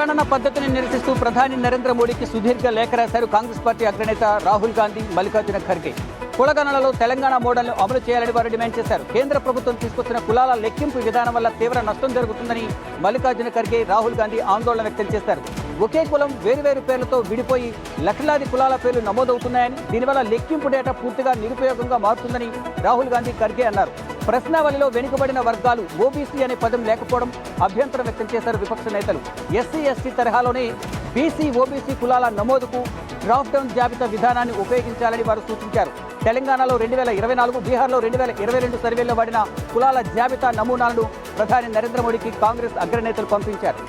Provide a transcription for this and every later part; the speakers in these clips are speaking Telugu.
తెలంగాణ పద్ధతిని నిరసిస్తూ ప్రధాని నరేంద్ర మోడీకి సుదీర్ఘ లేఖ రాశారు కాంగ్రెస్ పార్టీ అగ్రనేత రాహుల్ గాంధీ, మల్లికార్జున ఖర్గే. కులగణనలో తెలంగాణ మోడల్ను అమలు చేయాలని వారు డిమాండ్ చేశారు. కేంద్ర ప్రభుత్వం తీసుకొచ్చిన కులాల లెక్కింపు విధానం వల్ల తీవ్ర నష్టం జరుగుతుందని మల్లికార్జున ఖర్గే, రాహుల్ గాంధీ ఆందోళన వ్యక్తం చేశారు. ఒకే కులం వేరువేరు పేర్లతో విడిపోయి లక్షలాది కులాల పేర్లు నమోదవుతున్నాయని, దీనివల్ల లెక్కింపు డేటా పూర్తిగా నిరుపయోగంగా మారుతుందని రాహుల్ గాంధీ, ఖర్గే అన్నారు. ప్రశ్నావళిలో వెనుకబడిన వర్గాలు ఓబీసీ అనే పదం లేకపోవడం అభ్యంతరం వ్యక్తం చేశారు విపక్ష నేతలు. ఎస్సీ ఎస్టీ తరహాలోనే బీసీ ఓబీసీ కులాల నమోదుకు డ్రాప్ డౌన్ జాబితా విధానాన్ని ఉపయోగించాలని వారు సూచించారు. తెలంగాణలో 2024, బీహార్లో 2022 సర్వేల్లో వాడిన కులాల జాబితా నమూనాలను ప్రధాని నరేంద్ర మోడీకి కాంగ్రెస్ అగ్రనేతలు పంపించారు.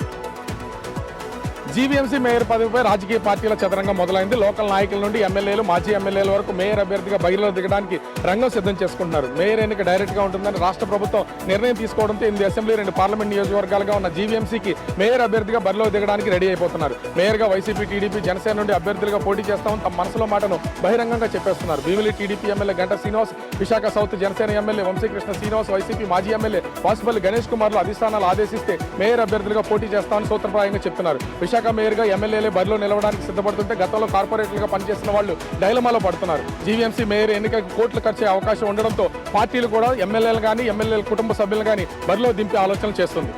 జీవీఎంసీ మేయర్ పదవిపై రాజకీయ పార్టీల చదరంగం మొదలైంది. లోకల్ నాయకుల నుండి ఎమ్మెల్యేలు, మాజీ ఎమ్మెల్యేల వరకు మేయర్ అభ్యర్థిగా బరిలో దిగడానికి రంగం సిద్ధం చేసుకుంటున్నారు. మేయర్ ఎన్నిక డైరెక్ట్గా ఉంటుందని రాష్ట్ర ప్రభుత్వం నిర్ణయం తీసుకోవడంతో 8 అసెంబ్లీ, 2 పార్లమెంట్ నియోజకవర్గాలుగా ఉన్న జీవీఎంసీకి మేయర్ అభ్యర్థిగా బరిలో దిగడానికి రెడీ అయిపోతున్నారు. మేయర్గా వైసీపీ, టీడీపీ, జనసేన నుండి అభ్యర్థులుగా పోటీ చేస్తామని తమ మనసులో మాటను బహిరంగంగా చెప్పేస్తున్నారు. Bheemili TDP MLA Ganta Srinivas, Visakha south Janasena MLA Vamsikrishna Srinivas, YCP మాజీ ఎమ్మెల్యే వాసుపల్లి గణేష్ కుమార్లు అధిష్టానాలు ఆదేశిస్తే మేయర్ అభ్యర్థులుగా పోటీ చేస్తామని సూత్రప్రాయంగా చెప్తున్నారు. విశాఖ మేయర్గా ఎమ్మెల్యేలే బరిలో నిలవడానికి సిద్ధపడుతుంటే గతంలో కార్పొరేటర్లుగా పనిచేస్తున్న వాళ్ళు డైలమాలో పడుతున్నారు. జీవీఎంసీ మేయర్ ఎన్నికకు కోట్లు ఖర్చే అవకాశం ఉండడంతో పార్టీలు కూడా ఎమ్మెల్యేలు కానీ, ఎమ్మెల్యేల కుటుంబ సభ్యులు కానీ బరిలో దింపే ఆలోచన చేస్తుంది.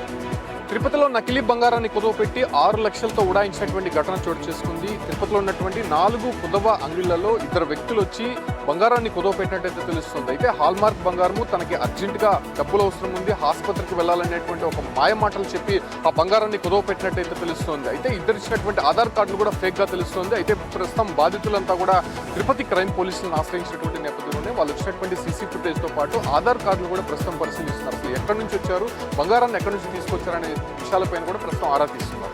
తిరుపతిలో నకిలీ బంగారాన్ని కుదవపెట్టి 6 లక్షలతో ఉడాయించినటువంటి ఘటన చోటు చేసుకుంది. తిరుపతిలో ఉన్నటువంటి 4 కుదవ అంగిళ్లలో 2 వ్యక్తులు వచ్చి బంగారాన్ని కుదవపెట్టినట్టయితే తెలుస్తుంది. అయితే హాల్మార్క్ బంగారము తనకి అర్జెంటుగా డబ్బులు అవసరం ఉంది, ఆసుపత్రికి వెళ్ళాలనేటువంటి ఒక మాయ మాటలు చెప్పి ఆ బంగారాన్ని కుదవపెట్టినట్టయితే తెలుస్తుంది. అయితే ఇద్దరు ఇచ్చినటువంటి ఆధార్ కార్డులు కూడా ఫేక్గా తెలుస్తుంది. అయితే ప్రస్తుతం బాధితులంతా కూడా తిరుపతి క్రైమ్ పోలీసులను ఆశ్రయించినటువంటి నేపథ్యంలోనే వాళ్ళు వచ్చినటువంటి సీసీ ఫుటేజ్తో పాటు ఆధార్ కార్డులు కూడా ప్రస్తుతం పరిశీలిస్తున్నారు. అసలు ఎక్కడి నుంచి వచ్చారు, బంగారాన్ని ఎక్కడి నుంచి తీసుకొచ్చారనే విషయాలపైన కూడా ప్రస్తుతం ఆరా తీస్తున్నారు.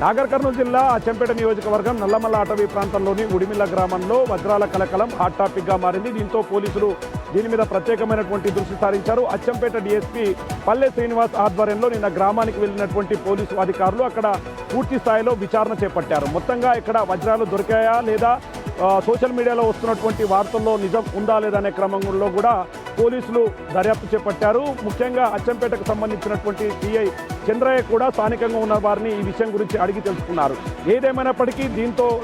నాగర్ కర్నూలు జిల్లా అచ్చంపేట నియోజకవర్గం నల్లమల్ల అటవీ ప్రాంతంలోని ఉడిమిల్ల గ్రామంలో వజ్రాల కలకలం హాట్ టాపిక్గా మారింది. దీంతో పోలీసులు దీని మీద ప్రత్యేకమైనటువంటి దృష్టి సారించారు. అచ్చంపేట డీఎస్పీ పల్లె శ్రీనివాస్ ఆధ్వర్యంలో నిన్న గ్రామానికి వెళ్ళినటువంటి పోలీసు అధికారులు అక్కడ పూర్తి స్థాయిలో విచారణ చేపట్టారు. మొత్తంగా ఇక్కడ వజ్రాలు దొరికాయా లేదా, సోషల్ మీడియాలో వస్తున్నటువంటి వార్తల్లో నిజం ఉందా లేదా అనే క్రమంలో కూడా పోలీసులు దర్యాప్తు చేపట్టారు. ముఖ్యంగా అచ్చంపేటకు సంబంధించినటువంటి సిఐ చంద్రయ్య కూడా స్థానికంగా ఉన్న వారిని ఈ విషయం గురించి అడిగి తెలుసుకున్నారు. ఏదేమైనప్పటికీ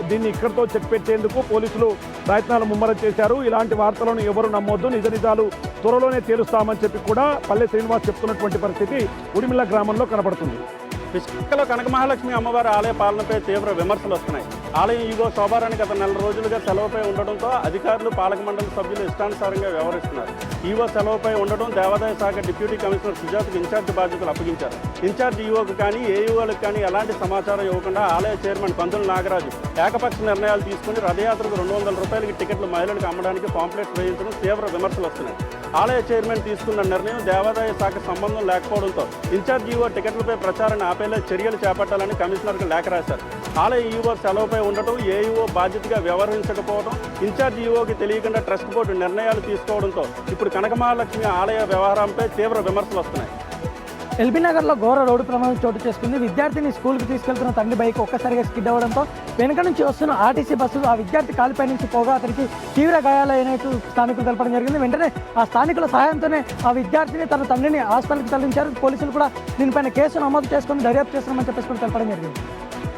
దీన్ని ఇక్కడితో చెక్ పెట్టేందుకు పోలీసులు ప్రయత్నాలు ముమ్మరం చేశారు. ఇలాంటి వార్తలను ఎవరు నమ్మొద్దు, నిజ నిజాలు త్వరలోనే తేలుస్తామని చెప్పి కూడా పల్లె శ్రీనివాస్ చెప్తున్నటువంటి పరిస్థితి ఉడిమిల్ల గ్రామంలో కనబడుతుంది. విశాఖలో కనక మహాలక్ష్మి అమ్మవారి ఆలయ పాలనపై తీవ్ర విమర్శలు వస్తున్నాయి. ఆలయం ఈవో శోభారాణి గత 4 రోజులుగా సెలవుపై ఉండడంతో అధికారులు, పాలక మండలి సభ్యులు ఇష్టానుసారంగా వ్యవహరిస్తున్నారు. ఈవో సెలవుపై ఉండడం దేవాదాయ శాఖ డిప్యూటీ కమిషనర్ సుజాతకు ఇన్ఛార్జ్ బాధ్యతలు అప్పగించారు. ఇన్ఛార్జ్ ఈవోకు కానీ, ఏఈఓలకు కానీ ఎలాంటి సమాచారం ఇవ్వకుండా ఆలయ చైర్మన్ పంతుల నాగరాజు ఏకపక్ష నిర్ణయాలు తీసుకుని రథయాత్రకు 200 రూపాయలకి టికెట్లు మహిళలకు అమ్మడానికి పాంప్లెట్స్ వేయించడం తీవ్ర విమర్శలు వస్తున్నాయి. ఆలయ చైర్మన్ తీసుకున్న నిర్ణయం దేవాదాయ శాఖ సంబంధం లేకపోవడంతో ఇన్ఛార్జ్ ఈవో టికెట్లపై ప్రచారాన్ని ఆపేలా చర్యలు చేపట్టాలని కమిషనర్కు లేఖ రాశారు. ఆలయ ఈవో సెలవుపై ఉండటం, ఏఈఓ బాధ్యతగా వ్యవహరించకపోవడం, ఇన్ఛార్జ్ ఈవోకి తెలియకుండా ట్రస్ట్ బోర్డు నిర్ణయాలు తీసుకోవడంతో ఇప్పుడు కనకమహాలక్ష్మి ఆలయ వ్యవహారంపై తీవ్ర విమర్శలు వస్తున్నాయి. ఎల్బీ నగర్లో ఘోర రోడ్డు ప్రమాదం చోటు చేసుకుంది. విద్యార్థిని స్కూల్కి తీసుకెళ్తున్న తండ్రి బైక్ ఒక్కసారిగా స్కిడ్ అవ్వడంతో వెనుక నుంచి వస్తున్న ఆర్టీసీ బస్సు ఆ విద్యార్థి కాలిపై నుంచి పోగా అతనికి తీవ్ర గాయాలైనట్టు స్థానికులు తెలపడం జరిగింది. వెంటనే ఆ స్థానికుల సహాయంతోనే ఆ విద్యార్థిని తన తండ్రిని హాస్పిటల్కి తరలించారు. పోలీసులు కూడా దీనిపైన కేసు నమోదు చేసుకుని దర్యాప్తు చేస్తున్నామని చెప్పేసి కూడా తెలపడం జరిగింది.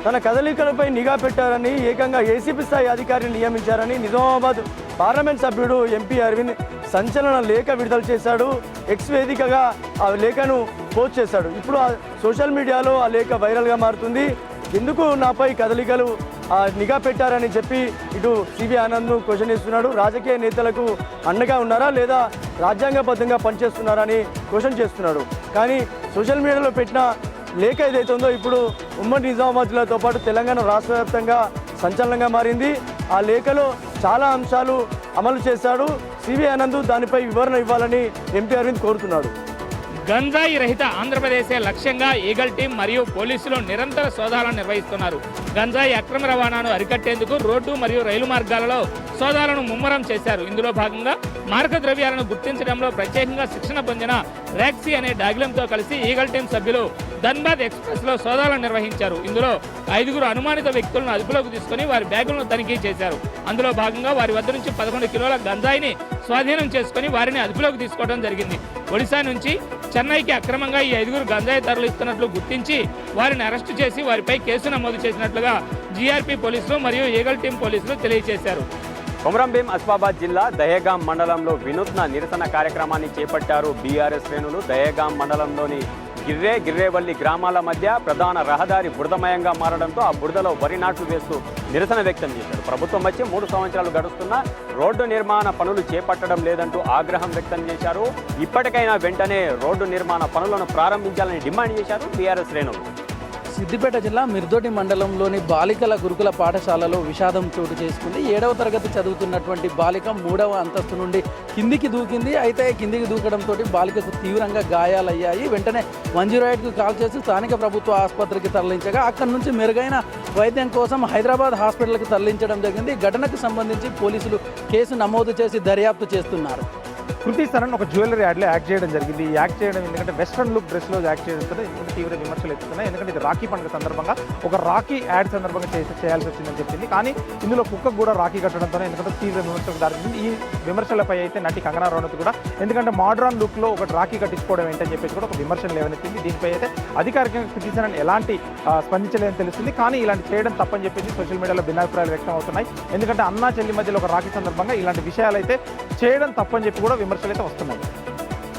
తన కదలికలపై నిఘా పెట్టారని, ఏకంగా ఏసీపీ స్థాయి అధికారిని నియమించారని నిజామాబాద్ పార్లమెంట్ సభ్యుడు ఎంపీ అరవింద్ సంచలన లేఖ విడుదల చేశాడు. ఎక్స్ వేదికగా ఆ లేఖను పోస్ట్ చేశాడు. ఇప్పుడు ఆ సోషల్ మీడియాలో ఆ లేఖ వైరల్గా మారుతుంది. ఎందుకు నాపై కదలికలు నిఘా పెట్టారని చెప్పి ఇటు సిబి ఆనంద్ను క్వశ్చన్ చేస్తున్నాడు. రాజకీయ నేతలకు అండగా ఉన్నారా లేదా రాజ్యాంగబద్ధంగా పనిచేస్తున్నారా అని క్వశ్చన్ చేస్తున్నాడు. కానీ సోషల్ మీడియాలో పెట్టిన లేఖ ఏదైతే ఉందో ఇప్పుడు ఉమ్మడి నిజామాబాద్ జిల్లాతో పాటు తెలంగాణ రాష్ట్ర వ్యాప్తంగా సంచలనంగా మారింది. ఆ లేఖలో చాలా అంశాలు అమలు చేశాడు. సిబి ఆనంద్ దానిపై వివరణ ఇవ్వాలని ఎంపీ అరవింద్ కోరుతున్నాడు. గంజాయి రహిత ఆంధ్రప్రదేశే లక్ష్యంగా ఈగల్ టీం మరియు పోలీసులు నిరంతర సోదాలను నిర్వహిస్తున్నారు. గంజాయి అక్రమ రవాణాను అరికట్టేందుకు రోడ్డు మరియు రైలు మార్గాలలో సోదాలను ముమ్మరం చేశారు. ఇందులో భాగంగా మారక ద్రవ్యాలను గుర్తించడంలో ప్రత్యేకంగా శిక్షణ పొందిన ర్యాక్సీ అనే డాగ్లంతో కలిసి ఈగల్ టీం సభ్యులు ధన్బాద్ ఎక్స్ప్రెస్లో సోదాలను నిర్వహించారు. ఇందులో 5 అనుమానిత వ్యక్తులను అదుపులోకి తీసుకుని వారి బ్యాగులను తనిఖీ చేశారు. అందులో భాగంగా వారి వద్ద నుంచి 11 కిలోల గంజాయిని స్వాధీనం చేసుకుని వారిని అదుపులోకి తీసుకోవడం జరిగింది. ఒడిశా నుంచి చెన్నైకి అక్రమంగా ఈ 5 గంజాయి తరలిస్తున్నట్లు గుర్తించి వారిని అరెస్టు చేసి వారిపై కేసు నమోదు చేసినట్లుగా జీఆర్పీ పోలీసులు మరియు ఈగల్ టీం పోలీసులు తెలియజేశారు. కొమరంభీం ఆసిఫాబాద్ జిల్లా దహేగాం మండలంలో వినూత్న నిరసన కార్యక్రమాన్ని చేపట్టారు బీఆర్ఎస్ శ్రేణులు. దహేగాం మండలంలోని గిర్రేవల్లి గ్రామాల మధ్య ప్రధాన రహదారి బురదమయంగా మారడంతో ఆ బురదలో వరి నాట్లు వేస్తూ నిరసన వ్యక్తం చేశారు. ప్రభుత్వం వచ్చి 3 సంవత్సరాలు గడుస్తున్నా రోడ్డు నిర్మాణ పనులు చేపట్టడం లేదంటూ ఆగ్రహం వ్యక్తం చేశారు. ఇప్పటికైనా వెంటనే రోడ్డు నిర్మాణ పనులను ప్రారంభించాలని డిమాండ్ చేశారు బీఆర్ఎస్ శ్రేణులు. సిద్దిపేట జిల్లా మిర్దోటి మండలంలోని బాలికల గురుకుల పాఠశాలలో విషాదం చోటు చేసుకుంది. 7వ తరగతి చదువుతున్నటువంటి బాలిక 3వ అంతస్తు నుండి కిందికి దూకింది. అయితే కిందికి దూకడంతో బాలికకు తీవ్రంగా గాయాలయ్యాయి. వెంటనే 108కు కాల్ చేసి స్థానిక ప్రభుత్వ ఆసుపత్రికి తరలించగా అక్కడి నుంచి మెరుగైన వైద్యం కోసం హైదరాబాద్ హాస్పిటల్కి తరలించడం జరిగింది. ఘటనకు సంబంధించి పోలీసులు కేసు నమోదు చేసి దర్యాప్తు చేస్తున్నారు. కృతి సరన్ ఒక జ్యువెలరీ యాడ్లో యాక్ట్ చేయడం జరిగింది. ఈ యాక్ట్ చేయడం ఎందుకంటే వెస్ట్రన్ లుక్ డ్రెస్లో యాక్ట్ చేయడం ఎందుకంటే తీవ్ర విమర్శలు ఎత్తుతున్నాయి. ఎందుకంటే ఇది రాఖీ పండుగ సందర్భంగా ఒక రాఖీ యాడ్ సందర్భంగా చేయాల్సి వచ్చిందని చెప్పింది. కానీ ఇందులో కుక్కకు కూడా రాఖీ కట్టడంతో ఎందుకంటే తీవ్ర విమర్శలకు దారితీసింది. ఈ విమర్శలపై అయితే నటి కంగనా రనౌత్ కూడా ఎందుకంటే మోడ్రన్ లుక్లో ఒక రాఖీ కట్టించుకోవడం ఏంటని చెప్పేసి కూడా ఒక విమర్శలు లేవనెత్తింది. దీనిపై అయితే అధికారికంగా కృతి సరన్ ఎలాంటి స్పందించలేదని తెలుస్తుంది. కానీ ఇలాంటి చేయడం తప్పని చెప్పేసి సోషల్ మీడియాలో భిన్నాభిప్రాయాలు వ్యక్తం అవుతున్నాయి. ఎందుకంటే అన్నా చెల్లి మధ్యలో ఒక రాఖీ సందర్భంగా ఇలాంటి విషయాలు అయితే చేయడం తప్పని చెప్పి కూడా విమర్శలు అయితే వస్తున్నాయి.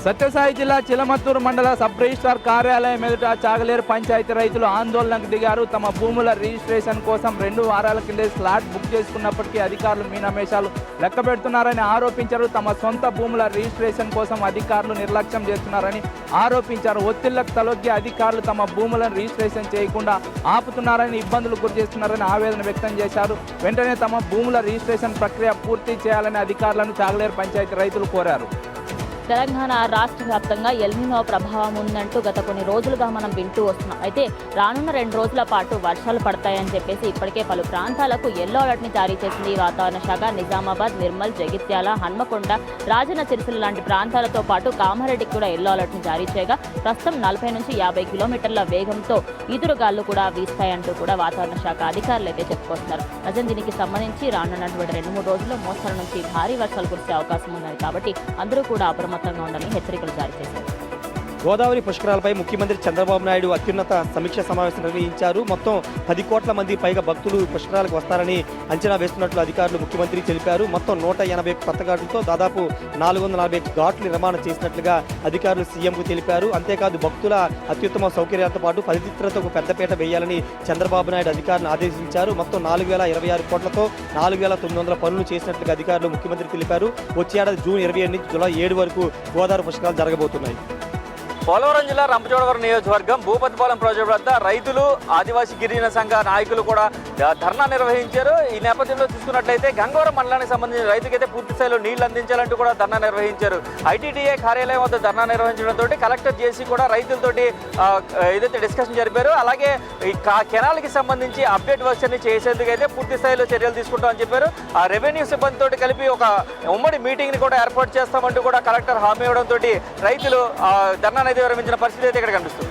సత్యసాయి జిల్లా చిలమత్తూరు మండల సబ్ రిజిస్ట్రార్ కార్యాలయం ఎదుట చాగలేరు పంచాయతీ రైతులు ఆందోళనకు దిగారు. తమ భూముల రిజిస్ట్రేషన్ కోసం 2 వారాల కిందే స్లాట్ బుక్ చేసుకున్నప్పటికీ అధికారులు మీనమేషాలు లెక్క పెడుతున్నారని ఆరోపించారు. తమ సొంత భూముల రిజిస్ట్రేషన్ కోసం అధికారులు నిర్లక్ష్యం చేస్తున్నారని ఆరోపించారు. ఒత్తిళ్లకు తలొగ్గి అధికారులు తమ భూములను రిజిస్ట్రేషన్ చేయకుండా ఆపుతున్నారని, ఇబ్బందులు గురి చేస్తున్నారని ఆవేదన వ్యక్తం చేశారు. వెంటనే తమ భూముల రిజిస్ట్రేషన్ ప్రక్రియ పూర్తి చేయాలని అధికారులను చాగలేరు పంచాయతీ రైతులు కోరారు. తెలంగాణ రాష్ట్ర వ్యాప్తంగా ఎల్నినో ప్రభావం ఉందంటూ గత కొన్ని రోజులుగా మనం వింటూ వస్తున్నాం. అయితే రానున్న 2 రోజుల పాటు వర్షాలు పడతాయని చెప్పేసి ఇప్పటికే పలు ప్రాంతాలకు ఎల్లో అలర్ట్ని జారీ చేసింది వాతావరణ శాఖ. నిజామాబాద్, నిర్మల్, జగిత్యాల, హన్మకొండ, రాజన్న సిరిసిల్ల లాంటి ప్రాంతాలతో పాటు కామారెడ్డికి కూడా ఎల్లో అలర్ట్ని జారీ చేయగా ప్రస్తుతం 40 నుంచి 50 కిలోమీటర్ల వేగంతో ఈదురుగాలు కూడా వీస్తాయంటూ కూడా వాతావరణ శాఖ అధికారులు అయితే చెప్పుకొస్తున్నారు. నిజం దీనికి సంబంధించి రానున్నటువంటి 2-3 రోజుల్లో మోస్తరు నుంచి భారీ వర్షాలు కురిసే అవకాశం ఉంది. కాబట్టి అందరూ కూడా అప్రమత్తంగా ఉండాలని హెచ్చరికలు జారీ చేశారు. గోదావరి పుష్కరాలపై ముఖ్యమంత్రి చంద్రబాబు నాయుడు అత్యున్నత సమీక్ష సమావేశం నిర్వహించారు. మొత్తం 10 కోట్ల మంది పైగా భక్తులు పుష్కరాలకు వస్తారని అంచనా వేస్తున్నట్లు అధికారులు ముఖ్యమంత్రి తెలిపారు. మొత్తం 180 కొత్త ఘాట్లతో దాదాపు 440 ఘాట్లు నిర్మాణం చేసినట్లుగా అధికారులు సీఎంకు తెలిపారు. అంతేకాదు భక్తుల అత్యుత్తమ సౌకర్యాలతో పాటు పవిత్రతకు పెద్దపీట వేయాలని చంద్రబాబు నాయుడు అధికారులను ఆదేశించారు. మొత్తం 4026 కోట్లతో 4900 పనులు చేసినట్లుగా అధికారులు ముఖ్యమంత్రి తెలిపారు. వచ్చే ఏడాది జూన్ 27 నుంచి జూలై 7 వరకు గోదావరి పుష్కరాలు జరగబోతున్నాయి. పోలవరం జిల్లా రంపచోడవరం నియోజకవర్గం భూపతిపాలెం ప్రాజెక్టు వద్ద రైతులు, ఆదివాసీ గిరిజన సంఘ నాయకులు కూడా ధర్నా నిర్వహించారు. ఈ నేపథ్యంలో చూసుకున్నట్లయితే గంగవరం మండలానికి సంబంధించిన రైతుకైతే పూర్తి స్థాయిలో నీళ్లు అందించాలంటూ కూడా ధర్నా నిర్వహించారు. ఐటీడీఏ కార్యాలయం వద్ద ధర్నా నిర్వహించడంతో కలెక్టర్ చేసి కూడా రైతులతోటి ఏదైతే డిస్కషన్ జరిపారో అలాగే ఈ కెనాల్కి సంబంధించి అప్డేట్ వర్షన్ని చేసేందుకు అయితే పూర్తి స్థాయిలో చర్యలు తీసుకుంటామని చెప్పారు. ఆ రెవెన్యూ సిబ్బందితో కలిపి ఒక ఉమ్మడి మీటింగ్ని కూడా ఏర్పాటు చేస్తామంటూ కూడా కలెక్టర్ హామీ ఇవ్వడంతో రైతులు ధర్నా విరమించిన పరిస్థితి అయితే ఇక్కడ కనిపిస్తుంది.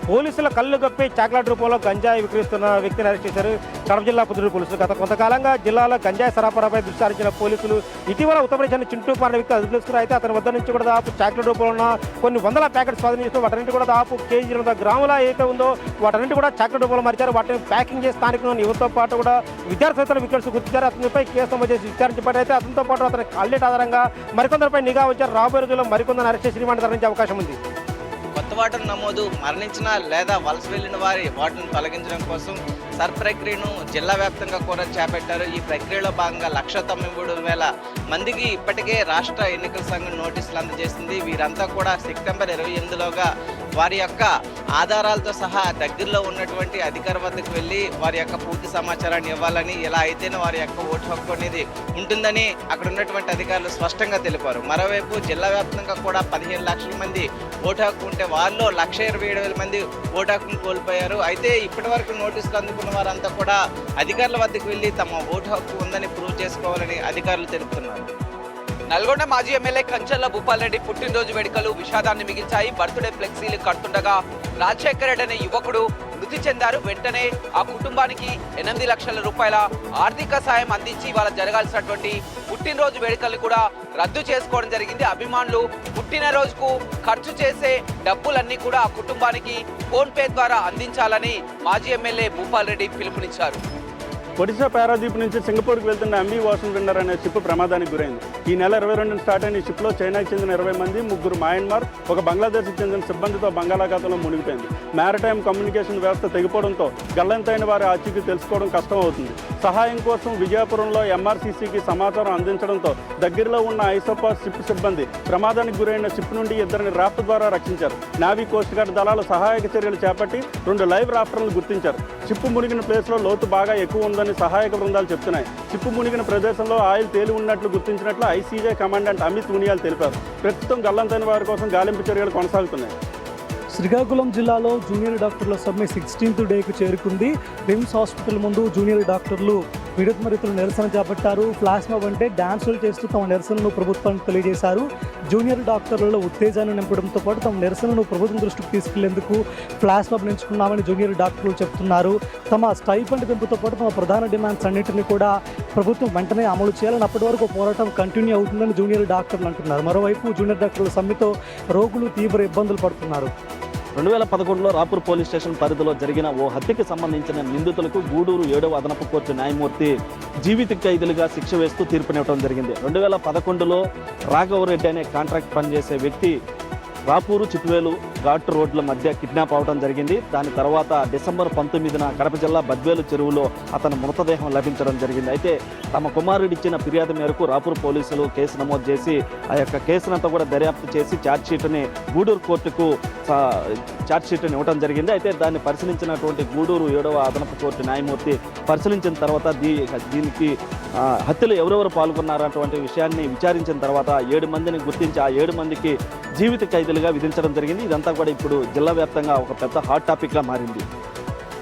పోలీసుల కళ్ళు కప్పి చాక్లెట్ రూపంలో గంజాయి విక్రయిస్తున్న వ్యక్తిని అరెస్ట్ చేశారు కడప జిల్లా పుత్తూరు పోలీసులు. గత కొంతకాలంగా జిల్లాలో గంజాయి సరఫరాపై దృష్టి సారించిన పోలీసులు ఇటీవల ఉత్తరప్రదేశ్ చింటూ అనే వ్యక్తి అదుపులోకి అయితే అతని వద్ద నుంచి కూడా దాదాపు చాక్లెట్ రూపంలో ఉన్న కొన్ని వందల ప్యాకెట్స్ స్వాధీనం చేస్తూ వాటన్నింటి కూడా దాదాపు కేజీ గ్రాముల ఏదైతే ఉందో వాటన్నింటి కూడా చాక్లెట్ రూపంలో మార్చారు. వాటిని ప్యాకింగ్ చేసి స్థానికంగా యువతతో పాటు కూడా విద్యార్థులతో వికెట్స్ గుర్తించారు. అతనిపై కేసు నమోదు చేసి విచారించబడి అతనితో పాటు అతని అల్లెట్ ఆధారంగా మరికొందరిపై నిఘా వచ్చారు. రాబోయే రోజుల్లో మరికొందరు అరెస్ట్ చేసి రిమాండ్ తరలించే అవకాశం ఉంది. కొత్త వాటర్ నమోదు, మరణించిన లేదా వలస వెళ్లిన వారి వాటిని తొలగించడం కోసం సర్ ప్రక్రియను జిల్లా వ్యాప్తంగా కూడా చేపట్టారు. ఈ ప్రక్రియలో భాగంగా 193,000 మందికి ఇప్పటికే రాష్ట్ర ఎన్నికల సంఘం నోటీసులు అందజేసింది. వీరంతా కూడా సెప్టెంబర్ 28లోగా వారి యొక్క ఆధారాలతో సహా దగ్గరలో ఉన్నటువంటి అధికార వద్దకు వెళ్ళి వారి యొక్క పూర్తి సమాచారాన్ని ఇవ్వాలని, ఇలా అయితేనే వారి యొక్క ఓటు హక్కు అనేది ఉంటుందని అక్కడ ఉన్నటువంటి అధికారులు స్పష్టంగా తెలిపారు. మరోవైపు జిల్లా వ్యాప్తంగా కూడా 15 లక్షల మంది ఓటు హక్కు ఉంటే వారిలో 127,000 మంది ఓటు హక్కును కోల్పోయారు. అయితే ఇప్పటి వరకు నోటీసులు అందుకున్న వారంతా కూడా అధికారుల వద్దకు వెళ్ళి తమ ఓటు హక్కు ఉందని ప్రూవ్ చేసుకోవాలని అధికారులు తెలుపుతున్నారు. నల్గొండ మాజీ ఎమ్మెల్యే కంచర్ల భూపాల్రెడ్డి పుట్టినరోజు వేడుకలు విషాదాన్ని మిగిల్చాయి. బర్త్డే ఫ్లెక్సీలు కడుతుండగా రాజశేఖర్ రెడ్డి అనే యువకుడు మృతి చెందారు. వెంటనే ఆ కుటుంబానికి 8 లక్షల రూపాయల ఆర్థిక సాయం అందించి ఇవాళ జరగాల్సినటువంటి పుట్టినరోజు వేడుకలు కూడా రద్దు చేసుకోవడం జరిగింది. అభిమానులు పుట్టినరోజుకు ఖర్చు చేసే డబ్బులన్నీ కూడా ఆ కుటుంబానికి ఫోన్పే ద్వారా అందించాలని మాజీ ఎమ్మెల్యే భూపాల్రెడ్డి పిలుపునిచ్చారు. ఒడిశా పారాదీప్ నుంచి సింగపూర్కి వెళ్తున్న ఎంబీ వాషన్ విన్నర్ అనే షిప్ ప్రమాదానికి గురైంది. ఈ నెల 22న స్టార్ట్ అయిన ఈ షిప్లో చైనాకి చెందిన 20 మంది, 3 మయన్మార్, ఒక బంగ్లాదేశ్కి చెందిన సిబ్బందితో బంగాళాఖాతంలో మునిగిపోయింది. మ్యారిటైమ్ కమ్యూనికేషన్ వ్యవస్థ తెగిపోవడంతో గల్లంతైన వారి ఆచూకీ తెలుసుకోవడం కష్టం అవుతుంది. సహాయం కోసం విజయపురంలో ఎంఆర్సీసీకి సమాచారం అందించడంతో దగ్గరలో ఉన్న ఐసోపాస్ షిప్ సిబ్బంది ప్రమాదానికి గురైన షిప్ నుండి 2 రాఫ్ట్ ద్వారా రక్షించారు. నావీ కోస్ట్ గార్డ్ దళాలు సహాయక చర్యలు చేపట్టి 2 లైవ్ రాఫ్టర్లను గుర్తించారు. షిప్ మునిగిన ప్లేస్లో లోతు బాగా ఎక్కువ ఉందని సహాయక బృందాలు చెప్తున్నాయి. షిప్ మునిగిన ప్రదేశంలో ఆయిల్ తేలి ఉన్నట్లు గుర్తించినట్లు ఐసీజే కమాండెంట్ అమిత్ మునియాల్ తెలిపారు. ప్రస్తుతం గల్లంతైన వారి కోసం గాలింపు చర్యలు కొనసాగుతున్నాయి. శ్రీకాకుళం జిల్లాలో జూనియర్ డాక్టర్ల సమ్మె 16th డేకు చేరుకుంది. రిమ్స్ హాస్పిటల్ ముందు జూనియర్ డాక్టర్లు విడతమరితులు నిరసన చేపట్టారు. ఫ్లాష్ మాబ్ అంటే డాన్సులు చేస్తూ తమ నిరసనను ప్రభుత్వానికి తెలియజేశారు. జూనియర్ డాక్టర్లలో ఉత్తేజాన్ని నింపడంతో పాటు తమ నిరసనను ప్రభుత్వం దృష్టికి తీసుకెళ్లేందుకు ఫ్లాష్ మాబ్ ఎంచుకున్నామని జూనియర్ డాక్టర్లు చెప్తున్నారు. తమ స్టైఫండ్ పెంపుతో పాటు తమ ప్రధాన డిమాండ్స్ అన్నింటినీ కూడా ప్రభుత్వం వెంటనే అమలు చేయాలని, అప్పటి వరకు పోరాటం కంటిన్యూ అవుతుందని జూనియర్ డాక్టర్లు అంటున్నారు. మరోవైపు జూనియర్ డాక్టర్ల సమ్మెతో రోగులు తీవ్ర ఇబ్బందులు పడుతున్నారు. 2011లో రాపూర్ పోలీస్ స్టేషన్ పరిధిలో జరిగిన ఓ హత్యకి సంబంధించిన నిందితులకు గూడూరు 7వ అదనపు కోర్టు న్యాయమూర్తి జీవిత ఖైదీలుగా శిక్ష వేస్తూ తీర్పునివ్వడం జరిగింది. 2011లో రాఘవరెడ్డి అనే కాంట్రాక్ట్ పనిచేసే వ్యక్తి రాపూరు చిట్వేలు ఘాట్ రోడ్ల మధ్య కిడ్నాప్ అవడం జరిగింది. దాని తర్వాత డిసెంబర్ 19న కడప జిల్లా బద్వేలు చెరువులో అతని మృతదేహం లభించడం జరిగింది. అయితే తమ కుమారుడిచ్చిన ఫిర్యాదు మేరకు రాపూర్ పోలీసులు కేసు నమోదు చేసి ఆ యొక్క కేసునంతా కూడా దర్యాప్తు చేసి ఛార్జ్షీట్ని గూడూరు కోర్టుకు ఛార్జ్షీట్ని ఇవ్వడం జరిగింది. అయితే దాన్ని పరిశీలించినటువంటి గూడూరు 7వ అదనపు కోర్టు న్యాయమూర్తి పరిశీలించిన తర్వాత దీనికి హత్యలు ఎవరెవరు పాల్గొన్నారన్నటువంటి విషయాన్ని విచారించిన తర్వాత 7 మందిని గుర్తించి ఆ 7 మందికి జీవిత ఖైదీలుగా విధించడం జరిగింది. ఇదంతా కూడా ఇప్పుడు జిల్లా వ్యాప్తంగా ఒక పెద్ద హాట్ టాపిక్గా మారింది.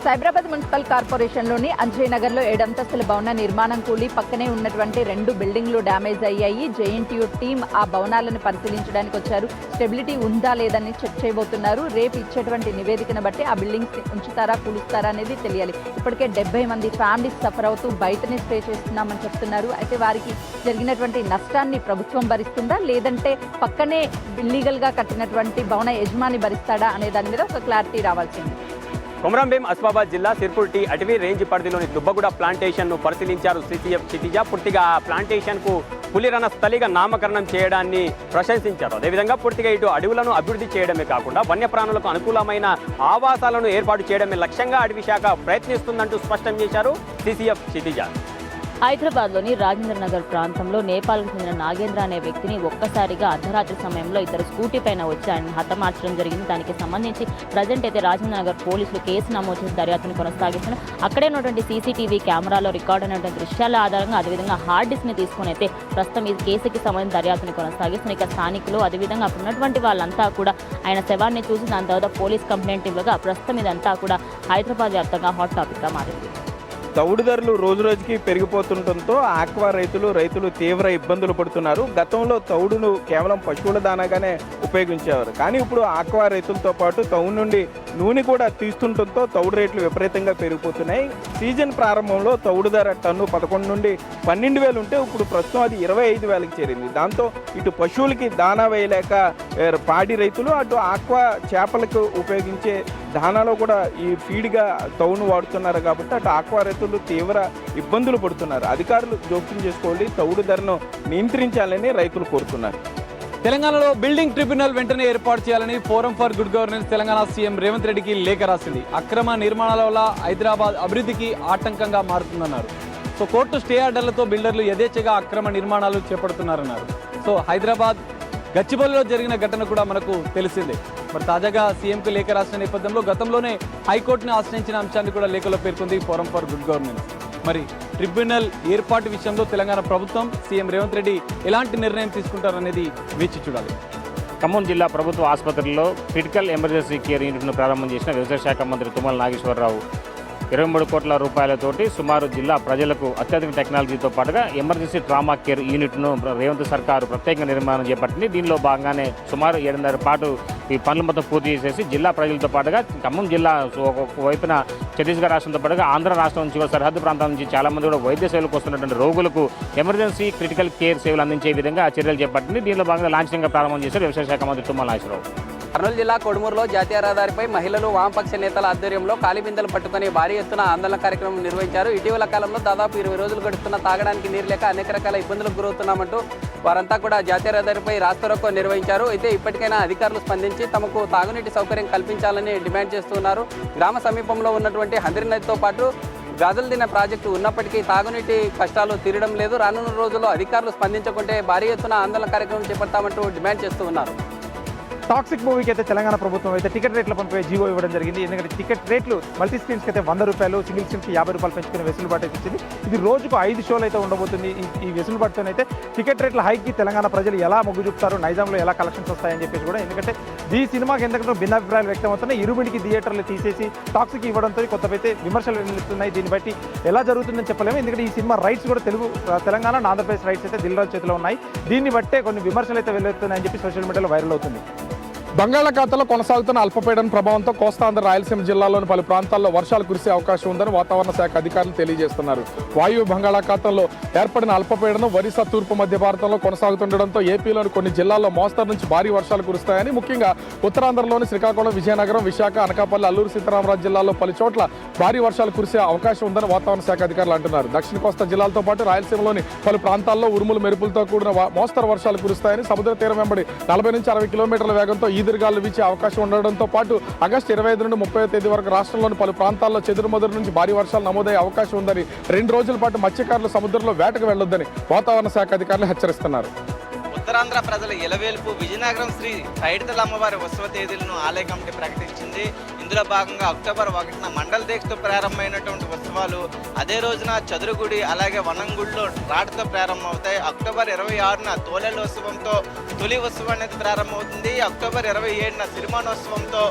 సైబరాబాద్ మున్సిపల్ కార్పొరేషన్లోని అంజయ్నగర్లో 7 అంతస్తుల భవన నిర్మాణం కూలి పక్కనే ఉన్నటువంటి 2 బిల్డింగ్లు డ్యామేజ్ అయ్యాయి. జేఎన్టీయూ టీం ఆ భవనాలను పరిశీలించడానికి వచ్చారు. స్టెబిలిటీ ఉందా లేదని చెక్ చేయబోతున్నారు. రేపు ఇచ్చేటువంటి నివేదికను బట్టి ఆ బిల్డింగ్స్ ఉంచుతారా కూలుస్తారా అనేది తెలియాలి. ఇప్పటికే 70 మంది ఫ్యామిలీస్ సఫర్ అవుతూ బయటనే స్టే చేస్తున్నామని చెప్తున్నారు. అయితే వారికి జరిగినటువంటి నష్టాన్ని ప్రభుత్వం భరిస్తుందా లేదంటే పక్కనే ఇల్లీగల్గా కట్టినటువంటి భవన యజమాని భరిస్తాడా అనే దాని మీద ఒక క్లారిటీ రావాల్సింది. కొమరంభీం ఆసిఫాబాద్ జిల్లా సిర్పూర్ టీ అటవీ రేంజ్ పరిధిలోని దుబ్బగూడ ప్లాంటేషన్ను పరిశీలించారు సిసిఎఫ్ క్షితిజ. పూర్తిగా ఆ ప్లాంటేషన్కు పులిరణ స్థలిగా నామకరణం చేయడాన్ని ప్రశంసించారు. అదేవిధంగా పూర్తిగా ఇటు అడవులను అభివృద్ధి చేయడమే కాకుండా వన్యప్రాణులకు అనుకూలమైన ఆవాసాలను ఏర్పాటు చేయడమే లక్ష్యంగా అటవీ శాఖ ప్రయత్నిస్తుందంటూ స్పష్టం చేశారు సిసిఎఫ్ క్షితిజ. హైదరాబాద్లోని రాజేంద్ర నగర్ ప్రాంతంలో నేపాల్కు చెందిన నాగేంద్ర అనే వ్యక్తిని ఒక్కసారిగా అర్ధరాత్రి సమయంలో ఇద్దరు స్కూటీ పైన వచ్చి ఆయన హతమార్చడం జరిగింది. దానికి సంబంధించి ప్రజెంట్ అయితే రాజేంద్ర నగర్ పోలీసులు కేసు నమోదు చేసి దర్యాప్తును కొనసాగిస్తున్నారు. అక్కడే ఉన్నటువంటి సీసీటీవీ కెమెరాలో రికార్డు అయినటువంటి దృశ్యాల ఆధారంగా అదేవిధంగా హార్డ్ డిస్క్ని తీసుకుని అయితే ప్రస్తుతం ఈ కేసుకి సంబంధించిన దర్యాప్తుని కొనసాగిస్తున్నారు. ఇక స్థానికులు అదేవిధంగా అక్కడ ఉన్నటువంటి వాళ్ళంతా కూడా ఆయన శవాన్ని చూసి దాని తర్వాత పోలీస్ కంప్లైంట్ ఇవ్వగా ప్రస్తుతం ఇదంతా కూడా హైదరాబాద్ వ్యాప్తంగా హాట్ టాపిక్గా మారింది. తౌడు ధరలు రోజు రోజుకి పెరిగిపోతుండటంతో ఆక్వా రైతులు తీవ్ర ఇబ్బందులు పడుతున్నారు. గతంలో తౌడును కేవలం పశువుల దానాగానే ఉపయోగించేవారు. కానీ ఇప్పుడు ఆక్వా రైతులతో పాటు తౌడు నుండి నూనె కూడా తీస్తుండటంతో తౌడు రేట్లు విపరీతంగా పెరిగిపోతున్నాయి. సీజన్ ప్రారంభంలో తౌడు ధర టన్ను 11 నుండి 12,000 ఉంటే ఇప్పుడు ప్రస్తుతం అది 25,000కి చేరింది. దాంతో ఇటు పశువులకి దానా వేయలేక పాడి రైతులు, అటు ఆక్వా చేపలకు ఉపయోగించే దానాలో కూడా ఈ ఫీడ్గా తౌడును వాడుతున్నారు. కాబట్టి అటు ఆక్వా రైతులు తీవ్ర ఇబ్బందులు పడుతున్నారు. అధికారులు జోక్యం చేసుకోవాలి, తౌడు ధరను నియంత్రించాలని రైతులు కోరుతున్నారు. తెలంగాణలో బిల్డింగ్ ట్రిబ్యునల్ వెంటనే ఏర్పాటు చేయాలని forum for good governance Telangana CM Revanth రెడ్డికి లేఖ రాసింది. అక్రమ నిర్మాణాల వల్ల హైదరాబాద్ అభివృద్ధికి ఆటంకంగా మారుతుందన్నారు. సో కోర్టు స్టే ఆర్డర్లతో బిల్డర్లు యథేచ్ఛగా అక్రమ నిర్మాణాలు చేపడుతున్నారన్నారు. సో హైదరాబాద్ గచ్చిబౌలిలో జరిగిన ఘటన కూడా మనకు తెలిసిందే. మరి తాజాగా సీఎంకు లేఖ రాసిన నేపథ్యంలో గతంలోనే హైకోర్టుని ఆశ్రయించిన అంశాన్ని కూడా లేఖలో పేర్కొంది ఫోరం ఫర్ గుడ్ గవర్నెన్స్. మరి ట్రిబ్యునల్ ఏర్పాటు విషయంలో తెలంగాణ ప్రభుత్వం, సీఎం రేవంత్ రెడ్డి ఎలాంటి నిర్ణయం తీసుకుంటారనేది వేచి చూడాలి. ఖమ్మం జిల్లా ప్రభుత్వ ఆసుపత్రిలో క్రిటికల్ ఎమర్జెన్సీ కేర్ యూనిట్ను ప్రారంభం చేసిన వ్యవసాయ శాఖ మంత్రి తుమ్మల నాగేశ్వరరావు 23 కోట్ల రూపాయలతోటి సుమారు జిల్లా ప్రజలకు అత్యాధునిక టెక్నాలజీతో పాటుగా ఎమర్జెన్సీ ట్రామా కేర్ యూనిట్ను రేవంత్ సర్కారు ప్రత్యేక నిర్మాణం చేపట్టింది. దీనిలో భాగంగానే సుమారు 7.5 పాటు ఈ పనులు మొత్తం పూర్తి చేసేసి జిల్లా ప్రజలతో పాటుగా ఖమ్మం జిల్లా వైపున ఛత్తీస్గఢ్ రాష్ట్రంతో పాటుగా ఆంధ్ర రాష్ట్రం నుంచి కూడా సరిహద్దు ప్రాంతాల నుంచి చాలామంది కూడా వైద్య సేవలకు వస్తున్నటువంటి రోగులకు ఎమర్జెన్సీ క్రిటికల్ కేర్ సేవలు అందించే విధంగా చర్యలు చేపట్టింది. దీనిలో భాగంగా లాంఛనంగా ప్రారంభం చేశారు వ్యవసాయ శాఖ మంత్రి తుమ్మల నాగేశ్వరరావు. కర్నూలు జిల్లా కొడుమూరులో జాతీయ రహదారిపై మహిళలు వామపక్ష నేతల ఆధ్వర్యంలో కాలిబిందెలు పట్టుకుని భారీ ఎత్తున ఆందోళన కార్యక్రమం నిర్వహించారు. ఇటీవల కాలంలో దాదాపు 20 రోజులు గడుస్తున్న తాగడానికి నీరు లేక అనేక రకాల ఇబ్బందులకు గురవుతున్నామంటూ వారంతా కూడా జాతీయ రహదారిపై రాస్తారోకో నిర్వహించారు. అయితే ఇప్పటికైనా అధికారులు స్పందించి తమకు తాగునీటి సౌకర్యం కల్పించాలని డిమాండ్ చేస్తున్నారు. గ్రామ సమీపంలో ఉన్నటువంటి హంద్రి నదితో పాటు గాజులదిన్న ప్రాజెక్టు ఉన్నప్పటికీ తాగునీటి కష్టాలు తీరడం లేదు. రానున్న రోజుల్లో అధికారులు స్పందించకుంటే భారీ ఎత్తున ఆందోళన కార్యక్రమం చేపడతామంటూ డిమాండ్ చేస్తూ ఉన్నారు. టాక్సిక్ మూవీకి అయితే తెలంగాణ ప్రభుత్వం అయితే టికెట్ రేట్ల పంపే జీవో ఇవ్వడం జరిగింది. ఎందుకంటే టికెట్ రేట్లు మల్టీ స్క్రీన్స్కి అయితే 100 రూపాయలు, సింగిల్ స్క్రీన్కి 50 రూపాయలు పెంచుకునే వెసులుబాటు అయితే ఇచ్చింది. ఇది రోజుకు 5 షోలు అయితే ఉండబోతుంది. ఈ వెసులుబాటుతోనైతే టికెట్ రేట్ల హైక్కి తెలంగాణ ప్రజలు ఎలా మొగ్గు చూపుతారు, నైజాంలో ఎలా కలెక్షన్స్ వస్తాయని చెప్పేసి కూడా, ఎందుకంటే ఈ సినిమాకి ఎందుకంటే భిన్నాభిప్రాయాలు వ్యక్తం అవుతున్నాయి. ఇరుమిడికి థియేటర్లు తీసేసి టాక్సిక్ ఇవ్వడంతో కొత్తపైతే విమర్శలు వెళ్తున్నాయి. దీన్ని బట్టి ఎలా జరుగుతుందని చెప్పలేము. ఎందుకంటే ఈ సినిమా రైట్స్ కూడా తెలంగాణ, ఆంధ్రప్రదేశ్ రైట్స్ అయితే దిల్రాజు చేతిలో ఉన్నాయి. దీన్ని బట్టే కొన్ని విమర్శలు అయితే వెళ్తున్నాయని చెప్పి సోషల్ మీడియాలో వైరల్ అవుతుంది. బంగాళాఖాతంలో కొనసాగుతున్న అల్పపీడన ప్రభావంతో కోస్తాంధ్ర రాయలసీమ జిల్లాలోని పలు ప్రాంతాల్లో వర్షాలు కురిసే అవకాశం ఉందని వాతావరణ శాఖ అధికారులు తెలియజేస్తున్నారు. వాయువ్య బంగాళాఖాతంలో ఏర్పడిన అల్పపీడనం ఒరిస్సా తూర్పు మధ్య భారతంలో కొనసాగుతుండటంతో ఏపీలోని కొన్ని జిల్లాల్లో మోస్తరు నుంచి భారీ వర్షాలు కురుస్తాయని, ముఖ్యంగా ఉత్తరాంధ్రలోని శ్రీకాకుళం, విజయనగరం, విశాఖ, అనకాపల్లి, అల్లూరు సీతారామరాజు జిల్లాల్లో పలు చోట్ల భారీ వర్షాలు కురిసే అవకాశం ఉందని వాతావరణ శాఖ అధికారులు అంటున్నారు. దక్షిణ కోస్తా జిల్లాలతో పాటు రాయలసీమలోని పలు ప్రాంతాల్లో ఉరుములు మెరుపులతో కూడిన మోస్తరు వర్షాలు కురుస్తాయని, సముద్ర తీరం వెంబడి 40 నుంచి 60 కిలోమీటర్ల వేగంతో ఈదురుగాలు వీచే అవకాశం ఉండడంతో పాటు ఆగస్టు 25 నుండి 30 తేదీ వరకు రాష్ట్రంలోని పలు ప్రాంతాల్లో చెదురుమదురు నుంచి భారీ వర్షాలు నమోదయ్యే అవకాశం ఉందని, 2 రోజుల పాటు మత్స్యకారులు సముద్రంలో వేటకు వెళ్లొద్దని వాతావరణ శాఖ అధికారులు హెచ్చరిస్తున్నారు. ఉత్తరాంధ్ర ప్రజల ఇలవేల్పు విజయనగరం శ్రీ పైడితల అమ్మవారి ఉత్సవ తేదీలను ఆలయ కమిటీ ప్రకటించింది. ఇందులో భాగంగా అక్టోబర్ 1న మండల దీక్షతో ప్రారంభమైనటువంటి ఉత్సవాలు అదే రోజున చదురుగుడి అలాగే వనంగుడిలో రాటతో ప్రారంభమవుతాయి. అక్టోబర్ 26న తోలేళ్ళ ఉత్సవంతో తొలి ఉత్సవం అనేది ప్రారంభమవుతుంది. అక్టోబర్ 27న సిరిమానోత్సవంతో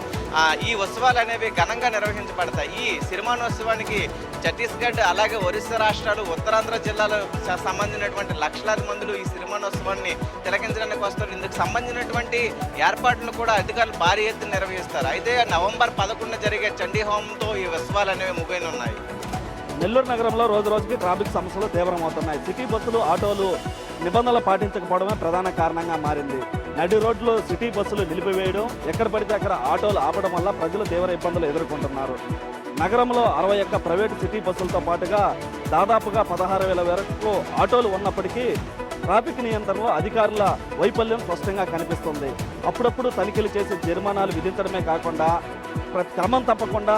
ఈ ఉత్సవాలు అనేవి ఘనంగా నిర్వహించబడతాయి. ఈ సిరిమానోత్సవానికి ఛత్తీస్గఢ్ అలాగే ఒరిస్సా రాష్ట్రాలు, ఉత్తరాంధ్ర జిల్లాలకు సంబంధించినటువంటి లక్షలాది మందులు ఈ సిరిమానోత్సవాన్ని తిలకించడానికి వస్తారు. ఇందుకు సంబంధించినటువంటి ఏర్పాట్లను కూడా అధికారులు భారీ ఎత్తున నిర్వహిస్తారు. అయితే నవంబర్ 11న జరిగే చండీ హోమంతో ఈ ఉత్సవాలు అనేవి ముగియనున్నాయి. నెల్లూరు నగరంలో రోజు రోజుకి ట్రాఫిక్ సమస్యలు తీవ్రమవుతున్నాయి. సిటీ బస్సులు, ఆటోలు నిబంధనలు పాటించకపోవడమే ప్రధాన కారణంగా మారింది. నడి రోడ్లు సిటీ బస్సులు నిలిపివేయడం, ఎక్కడ పడితే అక్కడ ఆటోలు ఆపడం వల్ల ప్రజలు తీవ్ర ఇబ్బందులు ఎదుర్కొంటున్నారు. నగరంలో 61 ప్రైవేటు సిటీ బస్సులతో పాటుగా దాదాపుగా 16,000 వరకు ఆటోలు ఉన్నప్పటికీ ట్రాఫిక్ నియంత్రణలో అధికారుల వైఫల్యం స్పష్టంగా కనిపిస్తుంది. అప్పుడప్పుడు తనిఖీలు చేసి జరిమానాలు విధించడమే కాకుండా క్రమం తప్పకుండా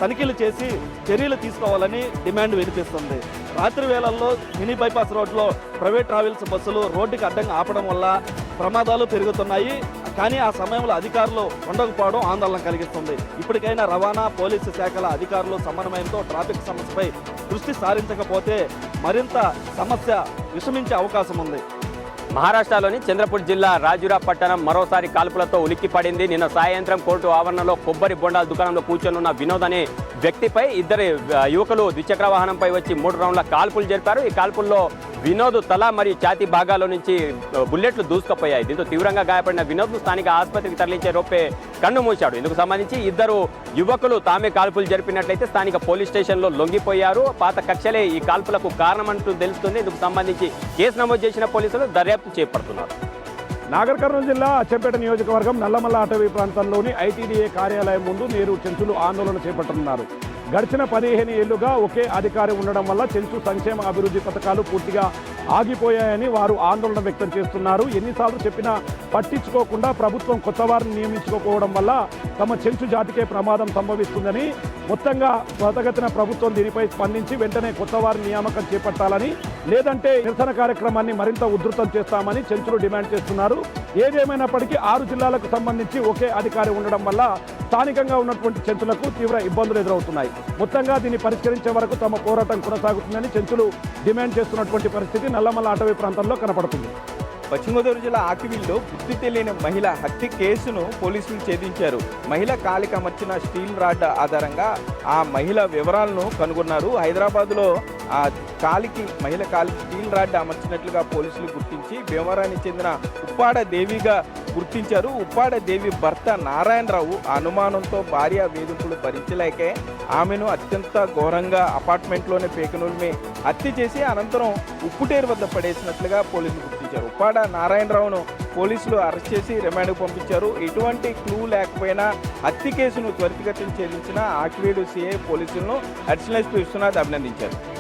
తనిఖీలు చేసి చర్యలు తీసుకోవాలని డిమాండ్ వినిపిస్తుంది. రాత్రి వేళల్లో మినీ బైపాస్ రోడ్లో ప్రైవేట్ ట్రావెల్స్ బస్సులు రోడ్డుకి అడ్డంగా ఆపడం వల్ల ప్రమాదాలు పెరుగుతున్నాయి. కానీ ఆ సమయంలో అధికారులు ఉండకపోవడం ఆందోళన కలిగిస్తుంది. ఇప్పటికైనా రవాణా, పోలీసు శాఖల అధికారులు సమన్వయంతో ట్రాఫిక్ సమస్యపై దృష్టి సారించకపోతే మరింత సమస్య విషమించే అవకాశం ఉంది. మహారాష్ట్రలోని చంద్రపూర్ జిల్లా రాజురా పట్టణం మరోసారి కాల్పులతో ఉలిక్కిపడింది. నిన్న సాయంత్రం కోర్టు ఆవరణలో కొబ్బరి బొండాల దుకాణంలో కూర్చొనున్న వినోద్ అనే వ్యక్తిపై ఇద్దరు యువకులు ద్విచక్ర వాహనంపై వచ్చి 3 రౌండ్ల కాల్పులు జరిపారు. ఈ కాల్పుల్లో వినోద్ తల మరియు ఛాతీ భాగాల్లో నుంచి బుల్లెట్లు దూసుకుపోయాయి. దీంతో తీవ్రంగా గాయపడిన వినోద్ను స్థానిక ఆసుపత్రికి తరలించే లోపే కన్ను మూశాడు. ఇందుకు సంబంధించి ఇద్దరు యువకులు తామే కాల్పులు జరిపినట్లయితే స్థానిక పోలీస్ స్టేషన్లో లొంగిపోయారు. పాత కక్షలే ఈ కాల్పులకు కారణమంటూ తెలుస్తుంది. ఇందుకు సంబంధించి కేసు నమోదు చేసిన పోలీసులు దర్యాప్తు చేపడుతున్నారు. నాగర్ కర్నూలు జిల్లా అచ్చంపేట నియోజకవర్గం నల్లమల్ల అటవీ ప్రాంతంలోని ఐటీడీఏ కార్యాలయం ముందు నేరు చెంచులు ఆందోళన చేపట్టనున్నారు. గడిచిన 15 ఏళ్లుగా ఒకే అధికారి ఉండడం వల్ల చెంచు సంక్షేమ అభివృద్ధి పథకాలు పూర్తిగా ఆగిపోయాయని వారు ఆందోళన వ్యక్తం చేస్తున్నారు. ఎన్నిసార్లు చెప్పినా పట్టించుకోకుండా ప్రభుత్వం కొత్త వారిని నియమించుకోకపోవడం వల్ల తమ చెంచు జాతికే ప్రమాదం సంభవిస్తుందని, మొత్తంగా త్వరితగతిన ప్రభుత్వం దీనిపై స్పందించి వెంటనే కొత్త వారి నియామకం చేపట్టాలని, లేదంటే నిరసన కార్యక్రమాన్ని మరింత ఉధృతం చేస్తామని చెంచులు డిమాండ్ చేస్తున్నారు. ఏదేమైనప్పటికీ 6 జిల్లాలకు సంబంధించి ఒకే అధికారి ఉండడం వల్ల స్థానికంగా ఉన్నటువంటి చెంచులకు తీవ్ర ఇబ్బందులు ఎదురవుతున్నాయి. మొత్తంగా దీన్ని పరిష్కరించే వరకు తమ పోరాటం కొనసాగుతుందని చెంచులు డిమాండ్ చేస్తున్నటువంటి పరిస్థితి నల్లమల్ల అటవీ ప్రాంతంలో కనపడుతుంది. పశ్చిమ గోదావరి జిల్లా ఆకివీల్లో గుర్తు తెలియని మహిళ హత్య కేసును పోలీసులు ఛేదించారు. మహిళ కాలికి అమర్చిన స్టీల్ రాడ్ ఆధారంగా ఆ మహిళ వివరాలను కనుగొన్నారు. హైదరాబాద్లో ఆ మహిళ కాలికి స్టీల్ రాడ్ అమర్చినట్లుగా పోలీసులు గుర్తించి భీమవరానికి చెందిన ఉప్పాడ దేవిగా గుర్తించారు. ఉప్పాడ దేవి భర్త నారాయణరావు అనుమానంతో భార్య వేధింపులు భరించలేకే ఆమెను అత్యంత ఘోరంగా అపార్ట్మెంట్లోనే పేకనూల్మి హత్య చేసి అనంతరం ఉప్పుటేరు వద్ద పడేసినట్లుగా పోలీసులు గుర్తించారు. ఉప్పాడ నారాయణరావును పోలీసులు అరెస్ట్ చేసి రిమాండ్కు పంపించారు. ఎటువంటి క్లూ లేకపోయినా హత్య కేసును త్వరితగతిన ఛేదించిన ఆకివీడు సిఐ పోలీసులను అడిషనల్ ఎస్పీ విశ్వనాథ్ అభినందించారు.